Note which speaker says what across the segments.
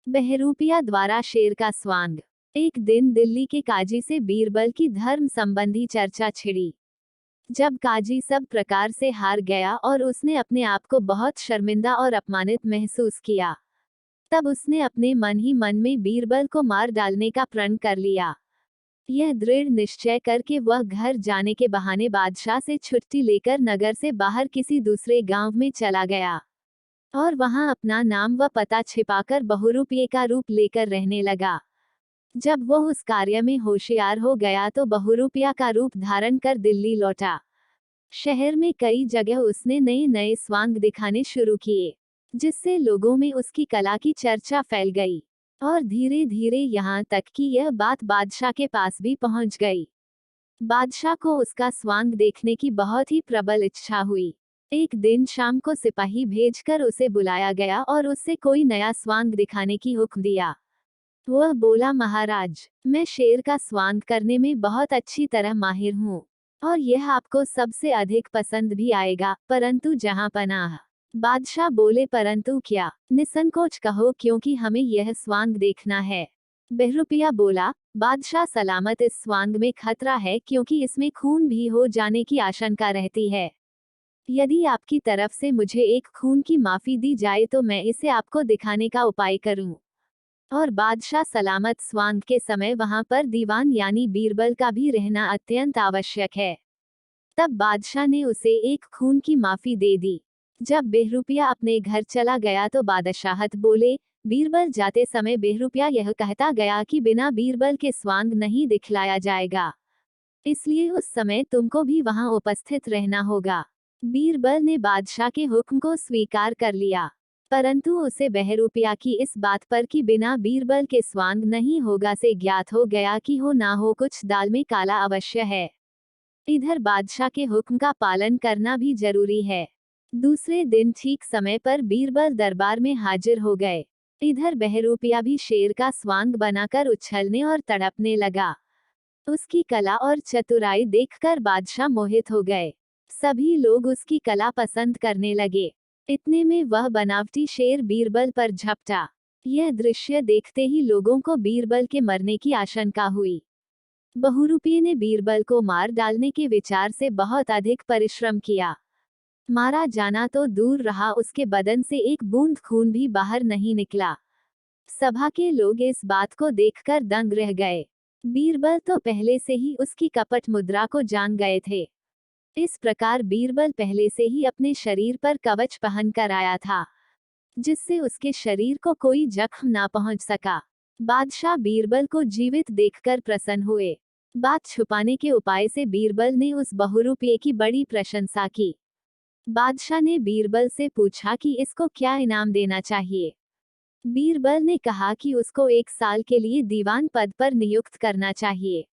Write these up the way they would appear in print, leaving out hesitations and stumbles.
Speaker 1: बहरूपिया द्वारा शेर का स्वांग। एक दिन दिल्ली के काजी से बीरबल की धर्म संबंधी चर्चा छिड़ी। जब काजी सब प्रकार से हार गया और उसने अपने आप को बहुत शर्मिंदा और अपमानित महसूस किया, तब उसने अपने मन ही मन में बीरबल को मार डालने का प्रण कर लिया। यह दृढ़ निश्चय करके वह घर जाने के बहाने बादशाह से छुट्टी लेकर नगर से बाहर किसी दूसरे गांव में चला गया और वहां अपना नाम व पता छिपाकर बहुरूपिये का रूप लेकर रहने लगा। जब वह उस कार्य में होशियार हो गया तो बहुरूपिया का रूप धारण कर दिल्ली लौटा। शहर में कई जगह उसने नए नए स्वांग दिखाने शुरू किए, जिससे लोगों में उसकी कला की चर्चा फैल गई और धीरे धीरे यहाँ तक कि यह बात बादशाह के पास भी पहुंच गई। बादशाह को उसका स्वांग देखने की बहुत ही प्रबल इच्छा हुई। एक दिन शाम को सिपाही भेजकर उसे बुलाया गया और उससे कोई नया स्वांग दिखाने की हुक्म दिया। वह बोला, महाराज, मैं शेर का स्वांग करने में बहुत अच्छी तरह माहिर हूँ और यह आपको सबसे अधिक पसंद भी आएगा, परंतु जहाँ पनाह। बादशाह बोले, परंतु क्या? निसंकोच कहो, क्योंकि हमें यह स्वांग देखना है। बहरूपिया बोला, बादशाह सलामत, इस स्वांग में खतरा है क्योंकि इसमें खून भी हो जाने की आशंका रहती है। यदि आपकी तरफ से मुझे एक खून की माफी दी जाए तो मैं इसे आपको दिखाने का उपाय करूं। और बादशाह सलामत स्वांग के समय वहां पर दीवान यानी बीरबल का भी रहना अत्यंत आवश्यक है। तब बादशाह ने उसे एक खून की माफी दे दी। जब बहरूपिया अपने घर चला गया तो बादशाहत बोले, बीरबल जाते समय बहरूपिया यह कहता गया कि बिना बीरबल के स्वांग नहीं दिखलाया जाएगा, इसलिए उस समय तुमको भी वहां उपस्थित रहना होगा। बीरबल ने बादशाह के हुक्म को स्वीकार कर लिया, परंतु उसे बहरूपिया की इस बात पर कि बिना बीरबल के स्वांग नहीं होगा से ज्ञात हो गया कि हो ना हो कुछ दाल में काला अवश्य है। इधर बादशाह के हुक्म का पालन करना भी जरूरी है। दूसरे दिन ठीक समय पर बीरबल दरबार में हाजिर हो गए। इधर बहरूपिया भी शेर का स्वांग बनाकर उछलने और तड़पने लगा। उसकी कला और चतुराई देखकर बादशाह मोहित हो गए। सभी लोग उसकी कला पसंद करने लगे। इतने में वह बनावटी शेर बीरबल पर झपटा। यह दृश्य देखते ही लोगों को बीरबल के मरने की आशंका हुई। बहुरूपिये ने बीरबल को मार डालने के विचार से बहुत अधिक परिश्रम किया। मारा जाना तो दूर रहा, उसके बदन से एक बूंद खून भी बाहर नहीं निकला। सभा के लोग इस बात को देखकर दंग रह गए। बीरबल तो पहले से ही उसकी कपट मुद्रा को जान गए थे। इस प्रकार बीरबल पहले से ही अपने शरीर पर कवच पहन कर आया था, जिससे उसके शरीर को कोई जख्म ना पहुंच सका। बादशाह बीरबल को जीवित देखकर प्रसन्न हुए। बात छुपाने के उपाय से बीरबल ने उस बहुरूपिये की बड़ी प्रशंसा की। बादशाह ने बीरबल से पूछा कि इसको क्या इनाम देना चाहिए। बीरबल ने कहा कि उसको 1 साल के लिए दीवान पद पर नियुक्त करना चाहिए।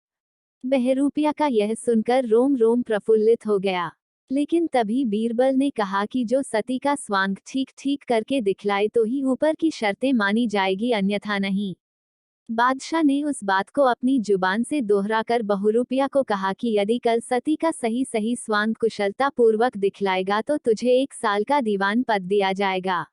Speaker 1: बहरूपिया का यह सुनकर रोम रोम प्रफुल्लित हो गया, लेकिन तभी बीरबल ने कहा कि जो सती का स्वांग ठीक ठीक करके दिखलाए तो ही ऊपर की शर्तें मानी जाएगी, अन्यथा नहीं। बादशाह ने उस बात को अपनी जुबान से दोहराकर बहुरूपिया को कहा कि यदि कल सती का सही सही स्वांग कुशलता पूर्वक दिखलाएगा तो तुझे 1 साल का दीवान पद दिया जाएगा,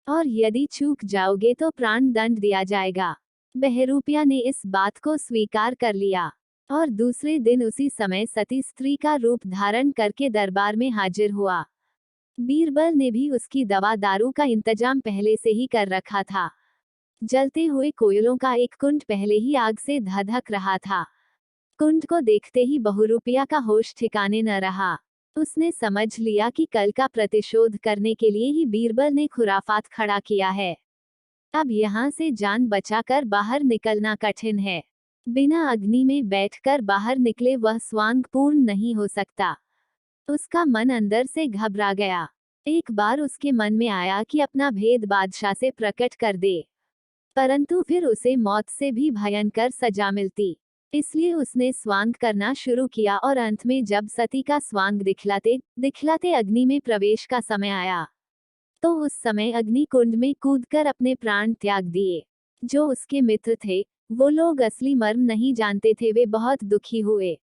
Speaker 1: और यदि चूक जाओगे तो प्राण दंड दिया जाएगा। बहरूपिया ने इस बात को स्वीकार कर लिया और दूसरे दिन उसी समय सती स्त्री का रूप धारण करके दरबार में हाजिर हुआ। बीरबल ने भी उसकी दवा दारू का इंतजाम पहले से ही कर रखा था। जलते हुए कोयलों का एक कुंड पहले ही आग से धधक रहा था। कुंड को देखते ही बहुरूपिया का होश ठिकाने न रहा। उसने समझ लिया कि कल का प्रतिशोध करने के लिए ही बीरबल ने खुराफात खड़ा किया है। अब यहाँ से जान बचाकर बाहर निकलना कठिन है। बिना अग्नि में बैठकर बाहर निकले वह स्वांग पूर्ण नहीं हो सकता। उसका मन अंदर से घबरा गया। एक बार उसके मन में आया कि अपना भेद बादशाह से प्रकट कर दे, परंतु फिर उसे मौत से भी भयंकर सजा मिलती। इसलिए उसने स्वांग करना शुरू किया और अंत में जब सती का स्वांग दिखलाते दिखलाते अग्नि में प्रवेश का समय आया, तो उस समय अग्नि कुंड में कूदकर अपने प्राण त्याग दिए। जो उसके मित्र थे, वो लोग असली मर्म नहीं जानते थे, वे बहुत दुखी हुए,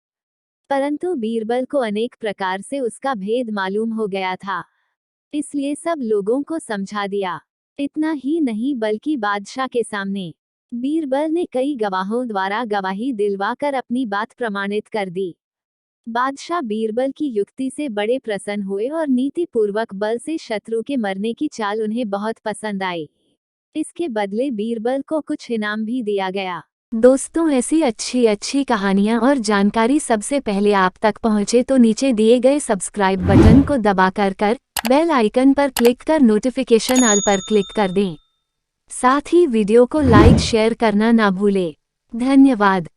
Speaker 1: परंतु बीरबल को अनेक प्रकार से उसका भेद मालूम हो गया था, इसलिए सब लोगों को समझा दिया। इतना ही नहीं बल्कि बादशाह के सामने बीरबल ने कई गवाहों द्वारा गवाही दिलवाकर अपनी बात प्रमाणित कर दी। बादशाह बीरबल की युक्ति से बड़े प्रसन्न हुए और नीति पूर्वक बल से शत्रु के मरने की चाल उन्हें बहुत पसंद आई। इसके बदले बीरबल को कुछ इनाम भी दिया गया। दोस्तों, ऐसी अच्छी कहानियाँ और जानकारी सबसे पहले आप तक पहुँचे तो नीचे दिए गए सब्सक्राइब बटन को दबाकर बेल आइकन पर क्लिक कर नोटिफिकेशन ऑल पर क्लिक कर दें। साथ ही वीडियो को लाइक शेयर करना ना भूलें। धन्यवाद।